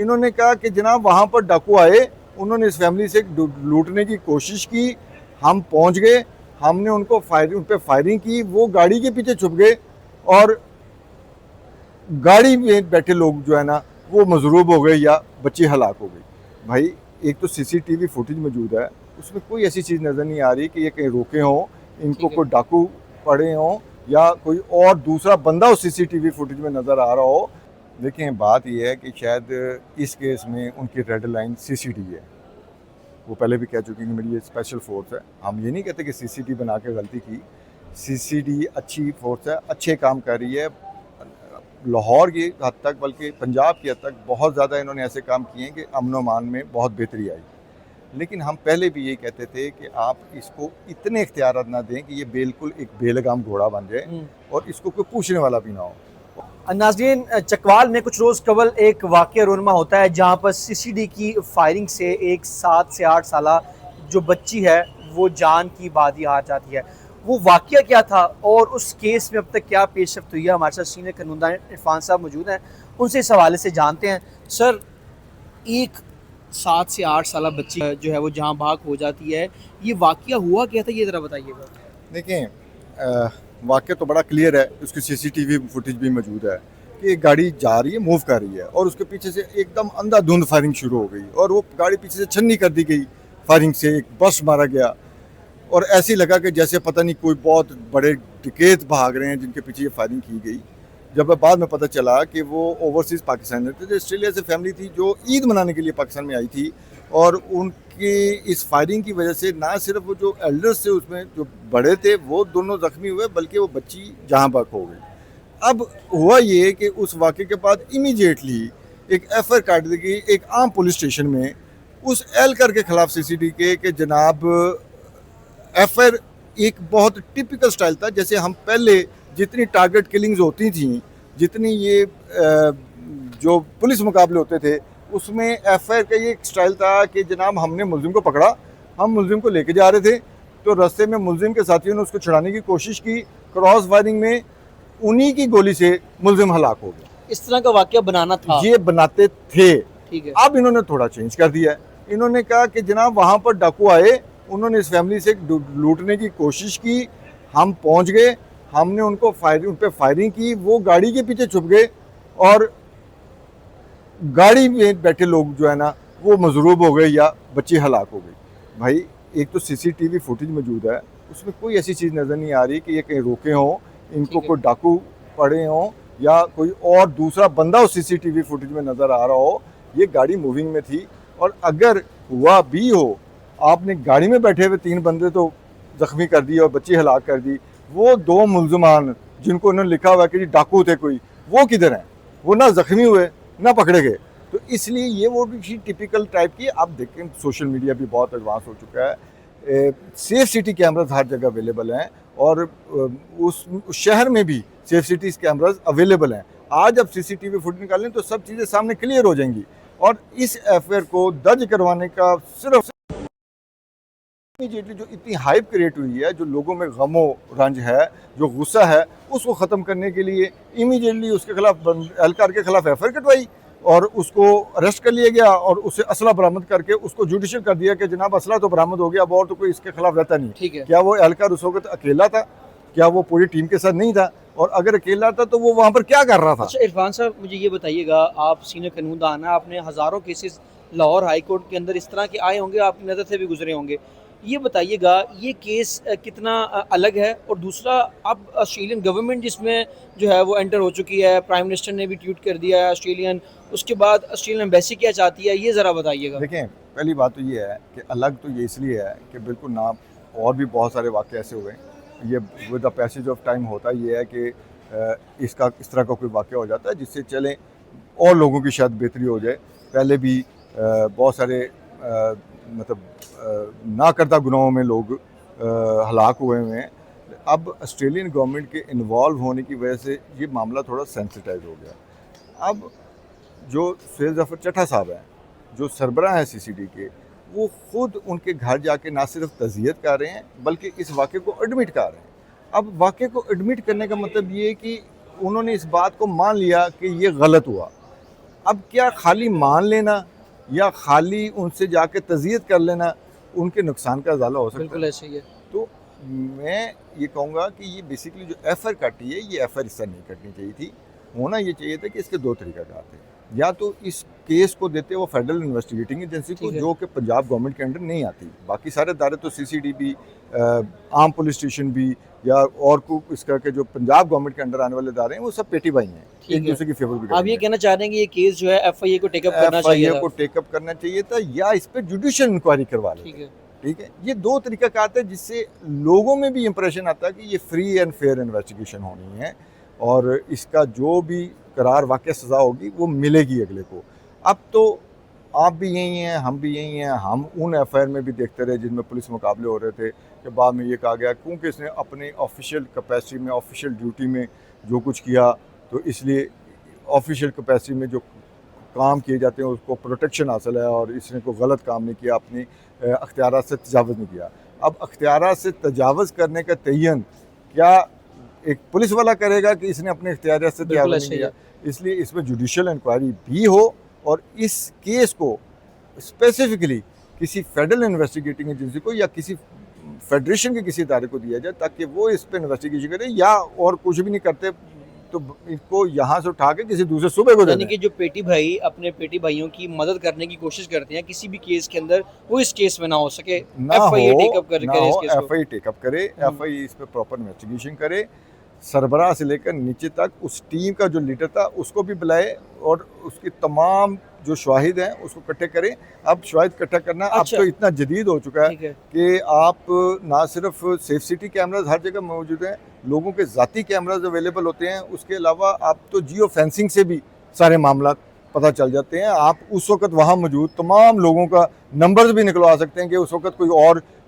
इन्होंने कहा कि जनाब वहाँ पर डाकू आए, उन्होंने इस फैमिली से लूटने की कोशिश की, हम पहुँच गए, हमने उन पर फायरिंग की, वो गाड़ी के पीछे छुप गए और गाड़ी में बैठे लोग जो है ना वो मजरूब हो गए या बच्चे हलाक हो गई। भाई एक तो सीसीटीवी फुटेज मौजूद है, उसमें कोई ऐसी चीज़ नज़र नहीं आ रही कि ये कहीं रोके हों, इनको कोई डाकू पड़े हों या कोई और दूसरा बंदा उस सीसीटीवी फुटेज में नज़र आ रहा हो। देखें बात यह है कि शायद इस केस में उनकी रेड लाइन सीसीडी है। वो पहले भी कह चुकी कि मेरी ये स्पेशल फोर्स है। हम ये नहीं कहते कि सीसीडी बना के गलती की, सीसीडी अच्छी फोर्स है, अच्छे काम कर रही है। लाहौर की हद तक बल्कि पंजाब की हद तक बहुत ज़्यादा इन्होंने ऐसे काम किए हैं कि अमन व अमान में बहुत बेहतरी आई। लेकिन हम पहले भी ये कहते थे कि आप इसको इतने इख्तियारात ना दें कि ये बिल्कुल एक बेलगाम घोड़ा बन जाए और इसको कोई पूछने वाला भी ना हो। नाज़रीन, चकवाल में कुछ रोज़ कबल एक वाक़या रोनमा होता है जहाँ पर सीसीडी की फायरिंग से एक 7 से 8 साल जो बच्ची है वो जान की बाजी हार जाती है। वो वाक़या क्या था और उस केस में अब तक क्या पेशरफ्त हुई है, हमारे साथ सीनियर कानूनदान इरफान साहब मौजूद हैं, उनसे इस हवाले से जानते हैं। सर, एक 7 से 8 साल बच्ची जो है वो जहाँ भाग हो जाती है, ये वाक़या हुआ क्या था, ये ज़रा बताइएगा। देखें वाक़या तो बड़ा क्लियर है, उसकी सीसीटीवी फुटेज भी मौजूद है कि एक गाड़ी जा रही है, मूव कर रही है और उसके पीछे से एकदम अंधाधुंध फायरिंग शुरू हो गई और वो गाड़ी पीछे से छन्नी कर दी गई फायरिंग से, एक बस मारा गया और ऐसे लगा कि जैसे पता नहीं कोई बहुत बड़े डकैत भाग रहे हैं जिनके पीछे ये फायरिंग की गई। जब बाद में पता चला कि वो ओवरसीज़ पाकिस्तानी थे, जो ऑस्ट्रेलिया से फैमिली थी जो ईद मनाने के लिए पाकिस्तान में आई थी और उनकी इस फायरिंग की वजह से ना सिर्फ वो जो एल्डर्स थे उसमें जो बड़े थे वो दोनों जख्मी हुए बल्कि वो बच्ची जहाँ बक हो गई। अब हुआ ये कि उस वाक़े के बाद इमीडिएटली एक एफआईआर काट दी गई एक आम पुलिस स्टेशन में उस एहलकार के खिलाफ सीसीडी के जनाब एफआईआर एक बहुत टिपिकल स्टाइल था। जैसे हम पहले जितनी टारगेट किलिंग्स होती थी, जितनी ये जो पुलिस मुकाबले होते थे उसमें एफआईआर का ये एक स्टाइल था कि जनाब हमने मुलजिम को पकड़ा, हम मुलजिम को लेके जा रहे थे तो रास्ते में मुलजिम के साथियों ने उसको छुड़ाने की कोशिश की, क्रॉस फायरिंग में उन्हीं की गोली से मुलजिम हलाक हो गया। इस तरह का वाक़या बनाना था, ये बनाते थे। ठीक है। अब इन्होंने थोड़ा चेंज कर दिया है, इन्होंने कहा कि जनाब वहाँ पर डाकू आए, उन्होंने इस फैमिली से लूटने की कोशिश की, हम पहुँच गए, हमने उन पर फायरिंग की, वो गाड़ी के पीछे छुप गए और गाड़ी में बैठे लोग जो है ना वो मजरूब हो गए या बच्चे हलाक हो गई। भाई एक तो सीसीटीवी फुटेज मौजूद है, उसमें कोई ऐसी चीज़ नज़र नहीं आ रही कि ये कहीं रोके हों, इनको कोई डाकू पड़े हों या कोई और दूसरा बंदा उस सीसीटीवी फुटेज में नज़र आ रहा हो। ये गाड़ी मूविंग में थी और अगर हुआ भी हो, आपने गाड़ी में बैठे हुए 3 बंदे तो ज़ख्मी कर दिए और बच्ची हलाक कर दी, वो 2 मुलजमान जिनको उन्होंने लिखा हुआ कि डाकू थे कोई, वो किधर हैं? वो ना ज़ख्मी हुए ना पकड़े गए। तो इसलिए ये वो भी टिपिकल टाइप की, आप देखें सोशल मीडिया भी बहुत एडवांस हो चुका है, सेफ सिटी कैमराज हर जगह अवेलेबल हैं और उस शहर में भी सेफ सिटीज़ कैमराज अवेलेबल हैं। आज अब सीसीटीवी फुटेज निकालें तो सब चीज़ें सामने क्लियर हो जाएंगी और इस एफआईआर को दर्ज करवाने का सिर्फ इमीडिएटली जो इतनी हाइप क्रिएट हुई है, जो लोगों में गमो रंज है, जो गुस्सा है, उसको ख़त्म करने के लिए इमीडिएटली उसके खिलाफ एहलकार के खिलाफ एफआईआर कटवाई और उसको अरेस्ट कर लिया गया और उससे असला बरामद करके उसको जुडिशियल कर दिया कि जनाब असला तो बरामद हो गया, अब और तो कोई इसके खिलाफ रहता नहीं। ठीक है। क्या वो एहलकार उस वक्त अकेला था? क्या वो पूरी टीम के साथ नहीं था? और अगर अकेला था तो वो वहाँ पर क्या कर रहा था? अच्छा इरफान साहब, मुझे ये बताइएगा, आप सीनियर कानूनदान हैं, आपने हज़ारों केसेस लाहौर हाई कोर्ट के अंदर इस तरह के आए होंगे, आपकी नज़र से भी गुजरे होंगे। ये बताइएगा ये केस कितना अलग है और दूसरा अब ऑस्ट्रेलियन गवर्नमेंट जिसमें जो है वो एंटर हो चुकी है, प्राइम मिनिस्टर ने भी ट्वीट कर दिया है ऑस्ट्रेलियन, उसके बाद ऑस्ट्रेलियन एम्बेसी क्या चाहती है, ये ज़रा बताइएगा। देखें पहली बात तो ये है कि अलग तो ये इसलिए है कि बिल्कुल ना, और भी बहुत सारे वाक़े ऐसे हुए, ये with the passage of time होता ये है कि इसका इस तरह का कोई वाक़या हो जाता है जिससे चलें और लोगों की शायद बेहतरी हो जाए। पहले भी बहुत सारे मतलब ना करता गुनाहों में लोग हलाक हुए हैं। अब ऑस्ट्रेलियन गवर्नमेंट के इन्वॉल्व होने की वजह से ये मामला थोड़ा सेंसिटाइज हो गया। अब जो सैयद ज़फ़र चट्टा साहब हैं, जो सरबराह हैं सीसीडी के, वो ख़ुद उनके घर जाके ना सिर्फ तज़ियत कर रहे हैं बल्कि इस वाक़े को एडमिट कर रहे हैं। अब वाक़े को एडमिट करने का मतलब ये है कि उन्होंने इस बात को मान लिया कि ये गलत हुआ अब क्या खाली मान लेना या खाली उनसे जाके तज़ियत कर लेना उनके नुकसान का ज़ाला हो सकता बिल्कुल है। ऐसे ही है। तो मैं ये कहूँगा कि ये बेसिकली जो एफ़आईआर काटी है, ये एफ़आईआर इस तरह नहीं कटनी चाहिए थी। होना ये चाहिए था कि इसके 2 तरीक़ाकार थे। या तो इस केस को देते वो फेडरल इन्वेस्टिगेटिंग एजेंसी को, ठीक है। जो कि पंजाब गवर्नमेंट के अंडर नहीं आती। बाकी सारे अदारे तो सीसीडीबी, आम पुलिस स्टेशन भी या और को इसका के जो पंजाब गवर्नमेंट के अंडर आने वाले अदारे हैं, वो सब पेटी भाई हैं। ठीक एक है। दूसरे की फेवर भी आप ये करेंगे। कहना चाह रहे हैं कि ये केस जो है एफआईए को टेकअप करना चाहिए एफआईआर था? को टेकअप करना चाहिए था या इस पे जुडिशियल इंक्वायरी करवा लेते। ठीक है। ठीक है, ये 2 तरीक़ाकार थे जिससे लोगों में भी इंप्रेशन आता है कि ये फ्री एंड फेयर इन्वेस्टिगेशन होनी है और इसका जो भी करार वाक़ई सज़ा होगी वो मिलेगी अगले को। अब तो आप भी यही हैं, हम भी यही हैं, हम उन एफआईआर में भी देखते रहे जिनमें पुलिस मुकाबले हो रहे थे कि बाद में ये कहा गया क्योंकि इसने अपने ऑफिशियल कैपेसिटी में, ऑफिशियल ड्यूटी में जो कुछ किया, तो इसलिए ऑफिशियल कैपेसिटी में जो काम किए जाते हैं उसको प्रोटेक्शन हासिल है और इसने कोई गलत काम नहीं किया, अपनी अख्तियारात से तजावुज़ नहीं किया। अब अख्तियारात से तजावुज़ करने का तयन क्या एक पुलिस वाला करेगा कि इसने अपने अख्तियारात से बिल्कुल तजावुज़ ऐसे नहीं ही है। किया? इसलिए इसमें जुडिशियल इंक्वायरी भी हो और इस केस को स्पेसिफिकली किसी फेडरल इन्वेस्टिगेटिंग एजेंसी को या किसी फेडरेशन के किसी इदारे को दिया जाए ताकि वो इस पर इन्वेस्टिगेशन करे, या और कुछ भी नहीं करते तो इसको यहाँ से उठा के किसी दूसरे सूबे को दे यानी दें। कि जो पेटी भाई अपने पेटी भाइयों की मदद करने की कोशिश करते हैं किसी भी केस के अंदर, वो इस केस में ना हो सके, ना एफआईए हो टेकअप करे ना करे इस हो केस को। एफआई टेकअप करे, एफआई इस पे प्रॉपर इन्वेस्टिगेशन करे, सरबराह से लेकर नीचे तक उस टीम का जो लीडर था उसको भी बुलाए और उसकी तमाम जो शाहिद हैं उसको इकट्ठे करें। अब शाहिद इकट्ठा करना अच्छा। अब तो इतना जदीद हो चुका है ठीक है। कि आप ना सिर्फ सेफ सिटी कैमराज हर जगह मौजूद हैं, लोगों के ज़ाती कैमराज अवेलेबल होते हैं, उसके अलावा आप तो जियो फेंसिंग से भी सारे मामला पता चल जाते हैं। आप उस वक्त वहाँ मौजूद तमाम लोगों का नंबर्स भी निकलवा सकते हैं कि उस वक्त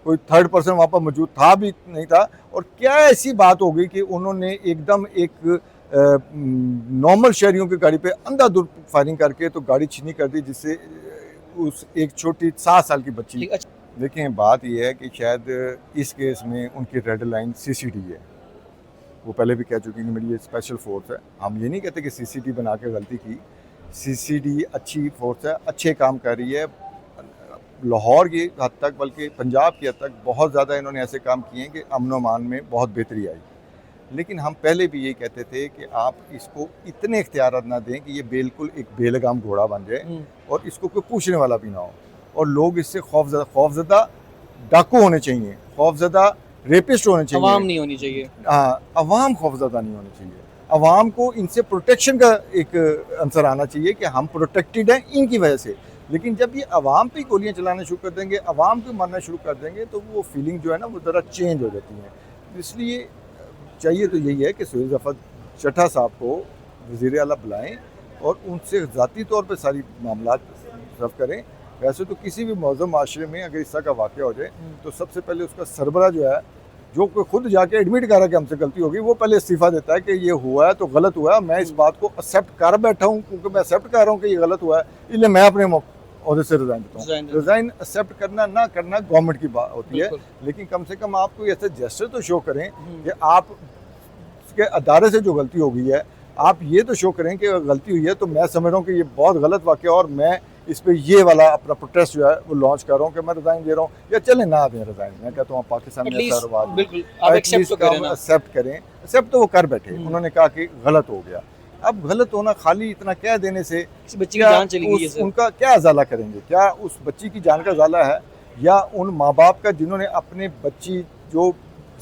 कोई थर्ड पर्सन वहाँ पर मौजूद था भी नहीं था, और क्या ऐसी बात हो गई कि उन्होंने एकदम एक नॉर्मल शहरियों की गाड़ी पे अंधाधुंध फायरिंग करके तो गाड़ी छीनी कर दी, जिससे उस एक छोटी 7 साल की बच्ची। ठीक, अच्छा। देखें बात यह है कि शायद इस केस में उनकी रेड लाइन सीसीडी है। वो पहले भी कह चुकी हैं कि मेरी ये स्पेशल फोर्स है। हम ये नहीं कहते कि सीसीडी बना के गलती की, सीसीडी अच्छी फोर्स है, अच्छे काम कर रही है। लाहौर की हद तक बल्कि पंजाब की हद तक बहुत ज़्यादा इन्होंने ऐसे काम किए हैं कि अमन अमान में बहुत बेहतरी आई। लेकिन हम पहले भी यही कहते थे कि आप इसको इतने इख्तियारात ना दें कि ये बिल्कुल एक बेलगाम घोड़ा बन जाए और इसको कोई पूछने वाला भी ना हो, और लोग इससे खौफजदा डाकू होने चाहिए, खौफजदा रेपिस्ट होने चाहिए। अवाम नहीं होनी चाहिए। हाँ, अवाम खौफजदा नहीं होनी चाहिए। अवाम को इनसे प्रोटेक्शन का एक आंसर आना चाहिए कि हम प्रोटेक्टेड हैं इनकी वजह से। लेकिन जब ये अवाम पे गोलियां चलाना शुरू कर देंगे, अवाम को मारना शुरू कर देंगे, तो वो फीलिंग जो है ना वो ज़रा चेंज हो जाती है। इसलिए चाहिए तो यही है कि सुहेल ज़फ़र चट्टा साहब को वज़ीर आला बुलाएँ और उनसे ज़ाती तौर पर सारी मामला सर्व करें। वैसे तो किसी भी मौज़ूद माशरे में अगर इस तरह का वाक़या हो जाए तो सबसे पहले उसका सरबरा जो है, जो कोई खुद जाके एडमिट कर रहा है कि हमसे गलती होगी, वो पहले इस्तीफ़ा देता है कि ये हुआ है तो गलत हुआ है, मैं इस बात को एक्सेप्ट कर बैठा हूँ क्योंकि मैं एक्सेप्ट कर रहा हूँ कि ये गलत हुआ है, इसलिए मैं अपने ओहदे से रिज़ाइन देता हूँ। रिज़ाइन एक्सेप्ट करना ना करना गवर्नमेंट की बात होती है, लेकिन कम से कम आप कोई ऐसे जेस्चर तो शो करें कि आप के अदारे से जो गलती हो गई है, आप ये तो शो करें कि गलती हुई है तो मैं समझ रहा हूँ कि ये बहुत गलत वाक़या और मैं इस पे ये वाला अपना प्रोटेस्ट जो है वो लॉन्च कर रहा हूँ कि मैं रिज़ाइन दे रहा हूँ, या चले ना दें रिज़ाइन। मैं कहता हूँ पाकिस्तान में ऐसा रवाज बिल्कुल आप एक्सेप्ट तो करें ना। एक्सेप्ट करें, एक्सेप्ट तो वो कर बैठे। उन्होंने कहा कि गलत हो गया। अब गलत होना खाली इतना कह देने से किसी बच्ची की जान चली गई है, उनका क्या अजाला करेंगे? क्या उस बच्ची की जान का अजाला है, या उन माँ बाप का जिन्होंने अपने बच्ची जो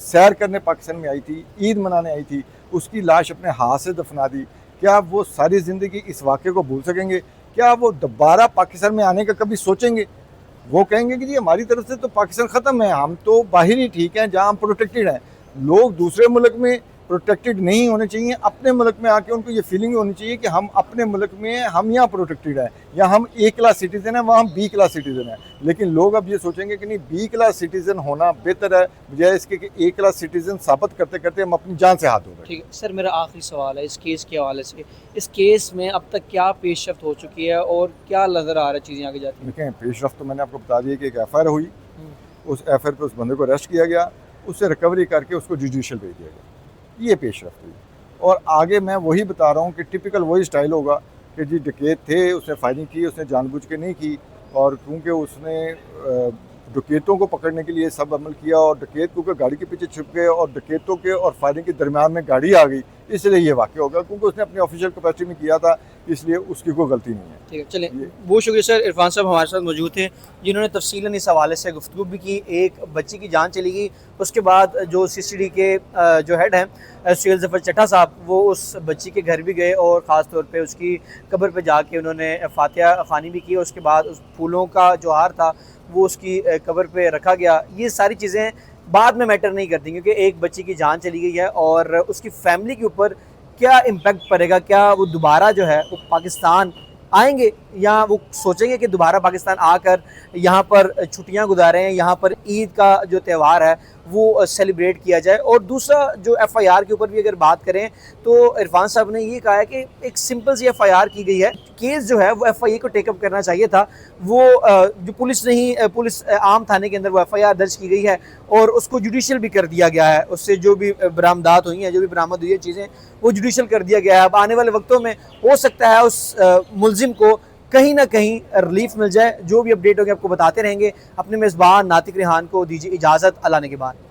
सैर करने पाकिस्तान में आई थी, ईद मनाने आई थी, उसकी लाश अपने हाथ से दफना दी, क्या वो सारी ज़िंदगी इस वाक़े को भूल सकेंगे? क्या वो दोबारा पाकिस्तान में आने का कभी सोचेंगे? वो कहेंगे कि जी हमारी तरफ से तो पाकिस्तान ख़त्म है, हम तो बाहर ही ठीक हैं जहाँ हम प्रोटेक्टेड हैं। लोग दूसरे मुल्क में प्रोटेक्टेड नहीं होने चाहिए, अपने मुल्क में आके उनको ये फीलिंग होनी चाहिए कि हम अपने मुल्क में हैं, हम यहाँ प्रोटेक्टेड हैं, या हम ए क्लास सिटीज़न हैं, वहाँ हम बी क्लास सिटीज़न हैं। लेकिन लोग अब ये सोचेंगे कि नहीं, बी क्लास सिटीज़न होना बेहतर है बजाय इसके कि ए क्लास सिटीज़न साबित करते करते हम अपनी जान से हाथ धो बैठे। ठीक है सर, मेरा आखिरी सवाल है इस केस के हवाले से, इस केस में अब तक क्या पेशरफ्त हो चुकी है और क्या नज़र आ रहा है चीज़ें आगे जाती हैं? देखें, पेशरफ्त तो मैंने आपको बता दिया कि एक एफआईआर हुई, उस एफआईआर पर उस बंदे को अरेस्ट किया गया, उससे रिकवरी करके उसको जुडिशियल भेज दिया गया, ये पेशरफ्त हुई। और आगे मैं वही बता रहा हूँ कि टिपिकल वही स्टाइल होगा कि जी डकैत थे, उसने फायरिंग की, उसने जानबूझ के नहीं की, और क्योंकि उसने डकैतों को पकड़ने के लिए सब अमल किया, और डकैत क्योंकि गाड़ी के पीछे छुप गए और डकैतों के और फायरिंग के दरमियान में गाड़ी आ गई, इसलिए ये वाक़या हो गया, क्योंकि उसने अपनी ऑफिशियल कैपेसिटी में किया था, इसलिए उसकी कोई गलती नहीं है। ठीक है, चलिए ये बहुत शुक्रिया सर, इरफान साहब हमारे साथ मौजूद थे जिन्होंने तफसीलन इस हवाले से गुफ्तगू भी की। एक बच्ची की जान चली गई, उसके बाद जो CCD के जो हेड हैं सुहेल ज़फ़र चट्टा साहब, वो उस बच्ची के घर भी गए और ख़ास तौर पे उसकी कब्र पे जाके उन्होंने फातिहा ख़वानी भी की। उसके बाद उस फूलों का जो हार था वो उसकी कब्र पे रखा गया। ये सारी चीज़ें बाद में मैटर नहीं करती, क्योंकि एक बच्ची की जान चली गई है और उसकी फैमिली के ऊपर क्या इम्पैक्ट पड़ेगा, क्या वो दोबारा जो है वो पाकिस्तान आएंगे या वो सोचेंगे कि दोबारा पाकिस्तान आकर यहाँ पर छुट्टियाँ गुजारें, यहाँ पर ईद का जो त्यौहार है वो सेलिब्रेट किया जाए। और दूसरा जो FIR के ऊपर भी अगर बात करें तो इरफान साहब ने ये कहा है कि एक सिंपल सी FIR की गई है, केस जो है वो FIA को टेकअप करना चाहिए था। वो जो पुलिस नहीं पुलिस आम थाने के अंदर वो FIR दर्ज की गई है और उसको जुडिशल भी कर दिया गया है। उससे जो भी बरामदात हुई हैं, जो भी बरामद हुई है चीज़ें, वो जुडिशल कर दिया गया है। अब आने वाले वक्तों में हो सकता है उस मुलजिम को कहीं ना कहीं रिलीफ मिल जाए। जो भी अपडेट होगी आपको बताते रहेंगे। अपने मेज़बान नातिक रेहान को दीजिए इजाज़त, अल्लाह ने के बाद।